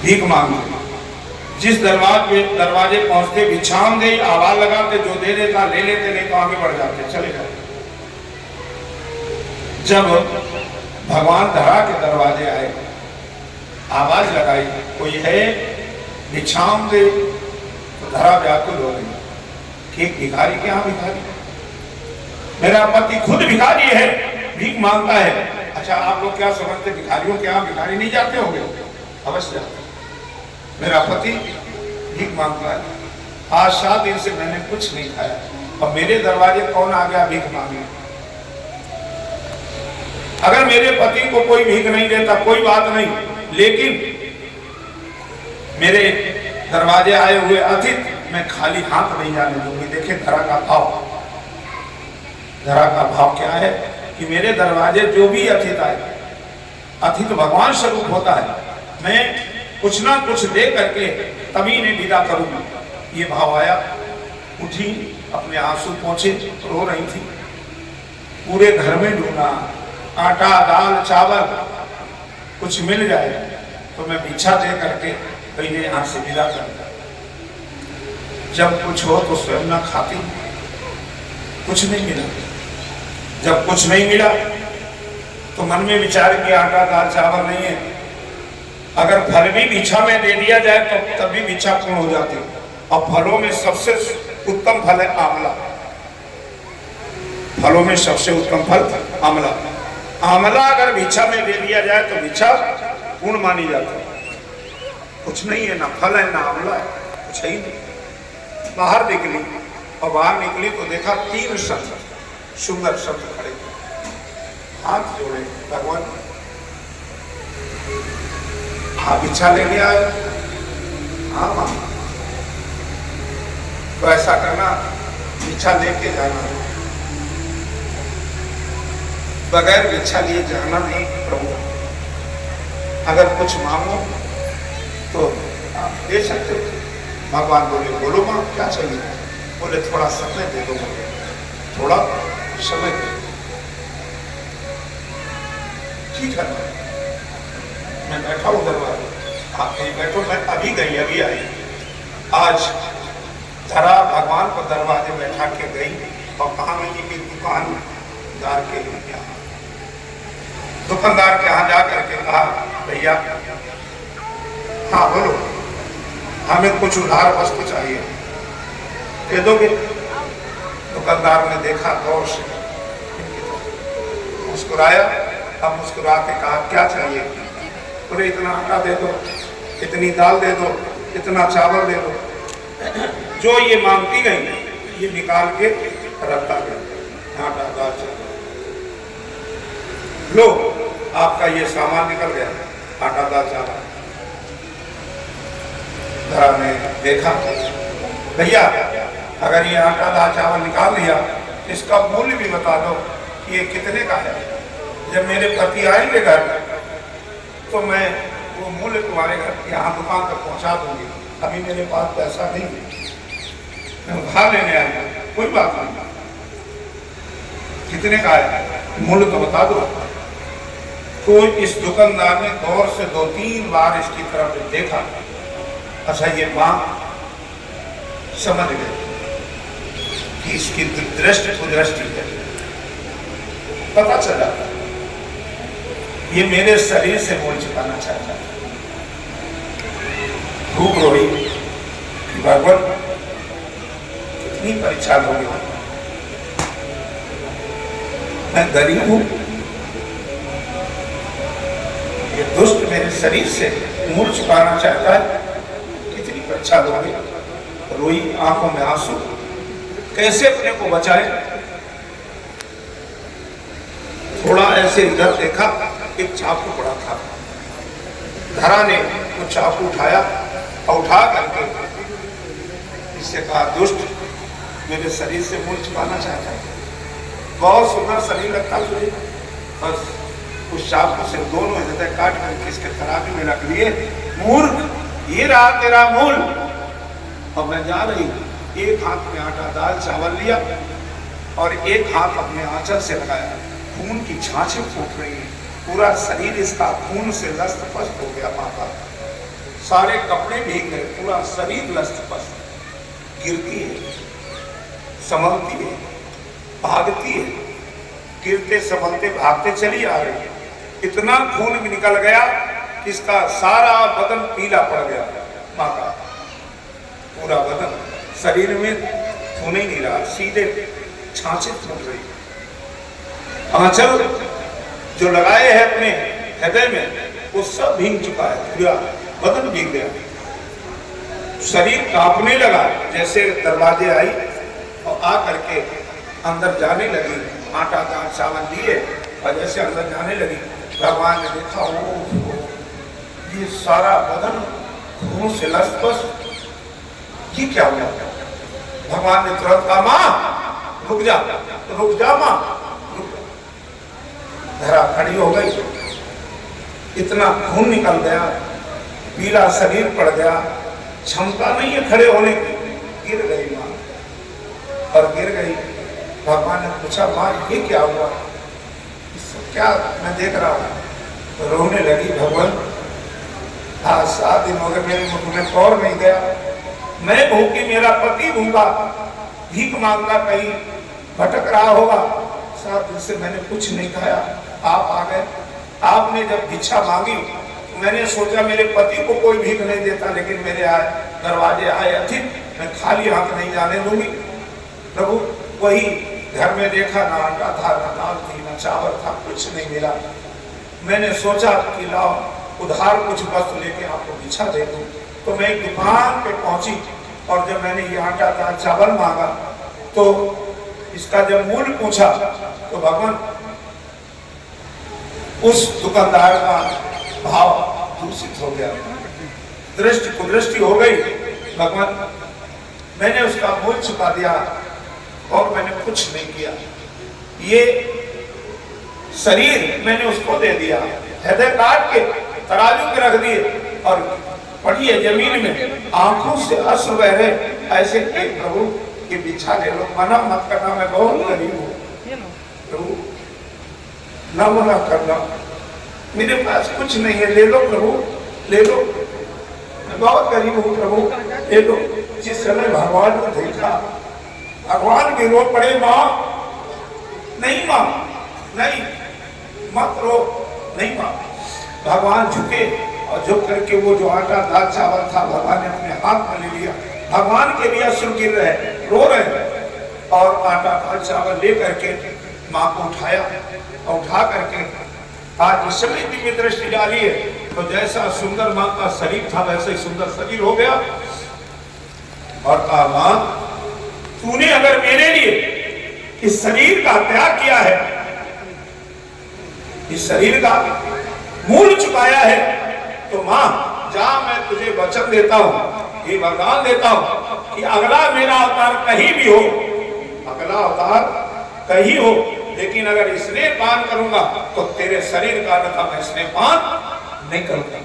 भीख मांगते। जिस दरवाजे पहुंचते बिछाम गई, आवाज लगाते, जो दे देता ले लेते, नहीं तो आगे बढ़ जाते, चले जाते। जब भगवान धरा के दरवाजे आए, आवाज लगाई, कोई है, बिछाम दे, तो धरा व्याकुल हो गई कि एक भिखारी के यहाँ भिखारी, मेरा पति खुद भिखारी है, भीख मांगता है। अच्छा, आप लोग क्या समझते, भिखारियों के यहाँ भिखारी नहीं जाते होंगे? अवश्य जाते। मेरा पति भीख मांगता है, आज 7 दिन से मैंने कुछ नहीं खाया, और मेरे दरवाजे कौन आ गया भीख मांगने? अगर मेरे पति को कोई भीख नहीं देता कोई बात नहीं, लेकिन मेरे दरवाजे आए हुए अतिथि मैं खाली हाथ नहीं जाने दूंगी। देखिए धरा का भाव, धरा का भाव क्या है कि मेरे दरवाजे जो भी अतिथि आए, अतिथि भगवान स्वरूप होता है, मैं कुछ ना कुछ दे करके तभी इन्हें विदा करूंगा। ये भाव आया, उठी, अपने आंसू पोंछे, रो रही थी। पूरे घर में ढूंढा, आटा दाल चावल कुछ मिल जाए तो मैं भिक्षा दे करके पहले यहाँ से विदा करता। जब कुछ हो तो स्वयं ना खाती, कुछ नहीं मिला। जब कुछ नहीं मिला तो मन में विचार किया आटा दाल चावल नहीं है, अगर फल भी भिक्षा में दे दिया जाए तो तब भी भिक्षा पूर्ण हो जाती। और फलों में सबसे उत्तम फल है आंवला, फलों में सबसे उत्तम फल आंवला। आंवला अगर भिक्षा में दे दिया जाए तो भिक्षा पूर्ण मानी जाती। कुछ नहीं है, ना फल है ना आंवला है, कुछ ही नहीं। बाहर निकली, और बाहर निकली तो देखा 3 संत, सुंदर संत खड़े, हाथ जोड़े, भगवान आप भिक्षा लेने आए? हाँ हाँ। तो ऐसा करना, भिक्षा लेके जाना, बगैर भिक्षा लिए जाना नहीं प्रभु। अगर कुछ मांगो तो आप दे सकते हो। भगवान बोले, बोलो मां क्या चाहिए? बोले थोड़ा समय दे दो मुझे, थोड़ा समय दे दो। ठीक है, मैं बैठा हूं दरबार, आप नहीं बैठो, मैं अभी गई, अभी आई। आज धरा भगवान को दरवाजे बैठा के गई, और कहा मैं कि दुकानदार के यहाँ, दुकानदार के यहाँ जा करके कहा, भैया हाँ बोलो, हमें कुछ उधार वस्तु चाहिए, दे दोगे? दुकानदार ने देखा गौर से, मुस्कुराया, अब मुस्कुरा के कहा क्या चाहिए? बोले इतना आटा दे दो, इतनी दाल दे दो, इतना चावल दे दो। जो ये मांगती गई ये निकाल के रखता गया, आटा दाल चावल। लो आपका ये सामान निकल गया, आटा दाल चावल। धरा ने देखा, भैया अगर ये आटा दाल चावल निकाल लिया, इसका मूल्य भी बता दो कि ये कितने का है। जब मेरे पति आएंगे घर तो मैं वो मूल्य तुम्हारे घर यहाँ दुकान तक पहुँचा दूंगी। अभी मेरे पास पैसा नहीं, मैं उधार लेने आया, कोई बात नहीं, कितने का है मूल्य तो बता दो। तो इस दुकानदार ने गौर से 2-3 बार इसकी तरफ देखा। अच्छा, ये मां समझ गई कि इसकी दृष्टि कुदृष्टि है, पता चला ये मेरे शरीर से मोल छिपाना चाहता है। खूब रोई कि भगवान कितनी परीक्षा लोगे, मैं गरीब हूं, ये दुष्ट मेरे शरीर से मूल छिपाना चाहता है, कितनी परीक्षा लोगे। रोई, आंखों में आंसू, कैसे अपने को बचाए। थोड़ा ऐसे इधर देखा, एक चाकू पड़ा था। धरा ने वो चाकू उठाया और उठा करके इससे कहा, दुष्ट मेरे शरीर से मूल छिपाना चाहता है, बहुत सुंदर शरीर लगता तुझे, बस उस चाकू से दोनों हृदय काट करके इसके तराजू में रख लिए। मूर्ख, ये रहा तेरा मूल। और मैं जा रही, एक हाथ में आटा दाल चावल लिया और एक हाथ अपने आंचल से लगाया। खून की छाछें फूट रही है, पूरा शरीर इसका खून से लस्त पस्त हो गया। माता सारे कपड़े भीग गए, पूरा शरीर लस्त-पस्त। गिरती है, संभलती है, भागती है, गिरते संभलते भागते चली आ रही है। इतना खून भी निकल गया कि इसका सारा बदन पीला पड़ गया। माँ का पूरा बदन, शरीर में खून ही नहीं रहा, सीधे छाछे फूट रही। आंचल जो लगाए हैं अपने हृदय में वो सब भीग चुका है, पूरा बदन भीग गया। शरीर कांपने लगा। जैसे दरवाजे आई और आ करके अंदर जाने लगी, आटा दाल चावल लिए और जैसे अंदर जाने लगी, भगवान ने देखा वो ये सारा बदन खून से लथपथ, ये क्या हुआ? भगवान ने तुरंत कहा माँ रुक जा, रुक जा माँ, रुक जा। धरा खड़ी हो गई, इतना खून निकल गया, पीला शरीर पड़ गया, क्षमता नहीं है खड़े होने की, गिर गई माँ और गिर गई। भगवान ने पूछा माँ ये क्या हुआ? क्या मैं देख रहा हूँ? तो रोने लगी। भगवान आज 7 दिन हो गए मेरे मुख में कौर नहीं गया, मैं भूखी, मेरा पति भूखा, भीख मांगता कहीं भटक रहा होगा, 7 दिन से मैंने कुछ नहीं खाया। आप आ गए, आपने जब भिक्षा मांगी मैंने सोचा मेरे पति को कोई भीख नहीं देता, लेकिन मेरे आए दरवाजे आए अतिथि, मैं खाली हाथ नहीं जाने दूंगी। प्रभु वही घर में देखा, ना आटा था, ना दाल थी, ना चावल था, कुछ नहीं मिला। मैंने सोचा कि लाओ उधार कुछ वस्तु लेके आपको भिक्षा दे दूं। तो मैं एक दुकान पे पहुंची और जब मैंने ये आटा दाल चावल मांगा तो इसका जब मूल्य पूछा तो भगवान उस दुकानदार का भाव दूषित हो गया, दृष्टि कुदृष्टि हो गई। भगवान मैंने उसका मूल्य चुका दिया और मैंने कुछ नहीं किया। ये शरीर मैंने उसको दे दिया, हृदय काट के तराजू के रख दिए और पड़ी है जमीन में, आंखों से अश्रु बह रहे। ऐसे एक प्रभु की भिक्षा ले लो, मना मत करना, मैं बहुत गरीब हूँ प्रभु, न मना करना, मेरे पास कुछ नहीं है, ले लो प्रभु, ले लो, मैं बहुत गरीब हूँ प्रभु, ले लो। जिस समय भगवान को देखा, भगवान के रो पड़े, माँ नहीं, माँ नहीं, मत रो, नहीं माँ। भगवान झुके और झुक करके वो जो आटा दाल चावल था भगवान ने अपने हाथ में ले लिया। भगवान के लिए अश्रु गिर रहे, रो रहे, और आटा दाल चावल ले करके माँ को उठाया और उठा करके आज इस समय दिव्य दृष्टि डाली है तो जैसा सुंदर माँ का शरीर था वैसा ही सुंदर शरीर हो गया। और कहा माँ तूने अगर मेरे लिए इस शरीर का त्याग किया है, इस शरीर का मूल्य चुकाया है, तो माँ जा मैं तुझे वचन देता हूँ, ये वरदान देता हूँ कि अगला मेरा अवतार कहीं भी हो, अगला अवतार कहीं हो, लेकिन अगर स्नेह पान करूंगा तो तेरे शरीर का अन्यथा मैं स्नेह पान नहीं करूंगा।